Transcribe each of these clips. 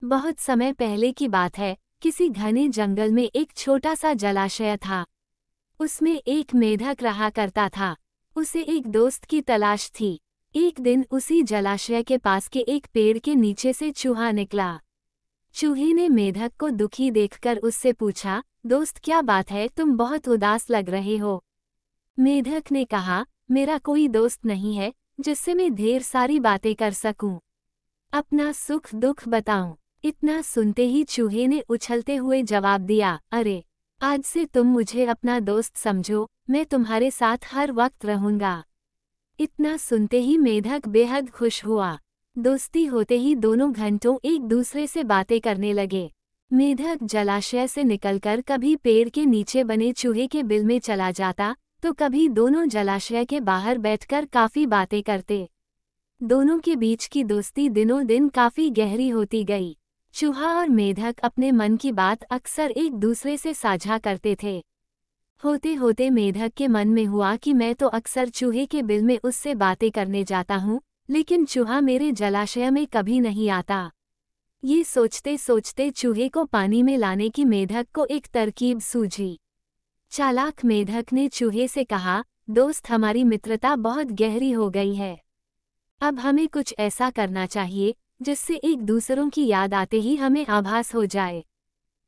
बहुत समय पहले की बात है, किसी घने जंगल में एक छोटा सा जलाशय था। उसमें एक मेढक रहा करता था। उसे एक दोस्त की तलाश थी। एक दिन उसी जलाशय के पास के एक पेड़ के नीचे से चूहा निकला। चूहे ने मेढक को दुखी देखकर उससे पूछा, दोस्त क्या बात है, तुम बहुत उदास लग रहे हो। मेढक ने कहा, मेरा कोई दोस्त नहीं है जिससे मैं ढेर सारी बातें कर सकूं। अपना सुख दुख बताऊं। इतना सुनते ही चूहे ने उछलते हुए जवाब दिया, अरे, आज से तुम मुझे अपना दोस्त समझो, मैं तुम्हारे साथ हर वक्त रहूंगा। इतना सुनते ही मेढक बेहद खुश हुआ। दोस्ती होते ही दोनों घंटों एक दूसरे से बातें करने लगे। मेढक जलाशय से निकलकर कभी पेड़ के नीचे बने चूहे के बिल में चला जाता, तो कभी दोनों जलाशय के बाहर बैठकर काफी बातें करते। दोनों के बीच की दोस्ती दिनों दिन काफी गहरी होती गई। चूहा और मेढक अपने मन की बात अक्सर एक दूसरे से साझा करते थे। होते होते मेढक के मन में हुआ कि मैं तो अक्सर चूहे के बिल में उससे बातें करने जाता हूँ, लेकिन चूहा मेरे जलाशय में कभी नहीं आता। ये सोचते सोचते चूहे को पानी में लाने की मेढक को एक तरकीब सूझी। चालाक मेढक ने चूहे से कहा, दोस्त, हमारी मित्रता बहुत गहरी हो गई है। अब हमें कुछ ऐसा करना चाहिए जिससे एक दूसरों की याद आते ही हमें आभास हो जाए।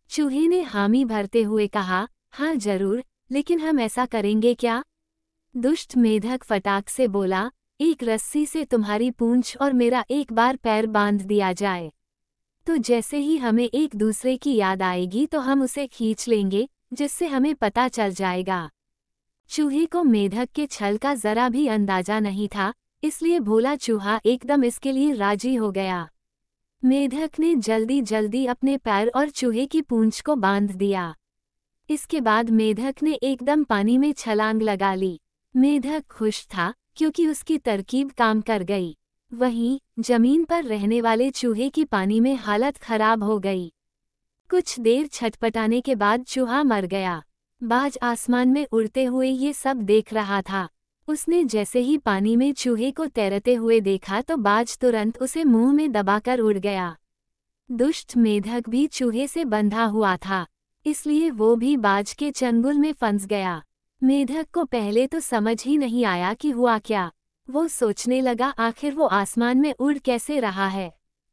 चूहे ने हामी भरते हुए कहा, हाँ जरूर, लेकिन हम ऐसा करेंगे क्या? दुष्ट मेढक फटाक से बोला, एक रस्सी से तुम्हारी पूंछ और मेरा एक बार पैर बांध दिया जाए, तो जैसे ही हमें एक दूसरे की याद आएगी तो हम उसे खींच लेंगे, जिससे हमें पता चल जाएगा। चूहे को मेढक के छल का जरा भी अंदाजा नहीं था, इसलिए भोला चूहा एकदम इसके लिए राजी हो गया। मेढक ने जल्दी जल्दी अपने पैर और चूहे की पूंछ को बांध दिया। इसके बाद मेढक ने एकदम पानी में छलांग लगा ली। मेढक खुश था क्योंकि उसकी तरकीब काम कर गई। वहीं जमीन पर रहने वाले चूहे की पानी में हालत खराब हो गई। कुछ देर छटपटाने के बाद चूहा मर गया। बाज आसमान में उड़ते हुए ये सब देख रहा था। उसने जैसे ही पानी में चूहे को तैरते हुए देखा तो बाज तुरंत उसे मुंह में दबाकर उड़ गया। दुष्ट मेढक भी चूहे से बंधा हुआ था, इसलिए वो भी बाज के चंगुल में फंस गया। मेढक को पहले तो समझ ही नहीं आया कि हुआ क्या। वो सोचने लगा, आखिर वो आसमान में उड़ कैसे रहा है।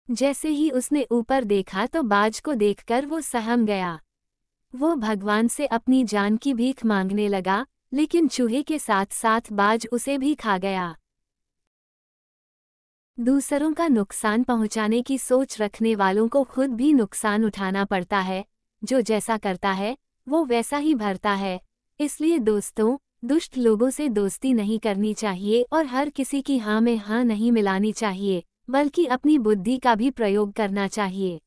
जैसे ही उसने ऊपर देखा तो बाज को देखकर वो सहम गया। वो भगवान से अपनी जान की भीख मांगने लगा, लेकिन चूहे के साथ साथ बाज उसे भी खा गया। दूसरों का नुकसान पहुंचाने की सोच रखने वालों को खुद भी नुकसान उठाना पड़ता है। जो जैसा करता है वो वैसा ही भरता है। इसलिए दोस्तों, दुष्ट लोगों से दोस्ती नहीं करनी चाहिए और हर किसी की हाँ में हाँ नहीं मिलानी चाहिए, बल्कि अपनी बुद्धि का भी प्रयोग करना चाहिए।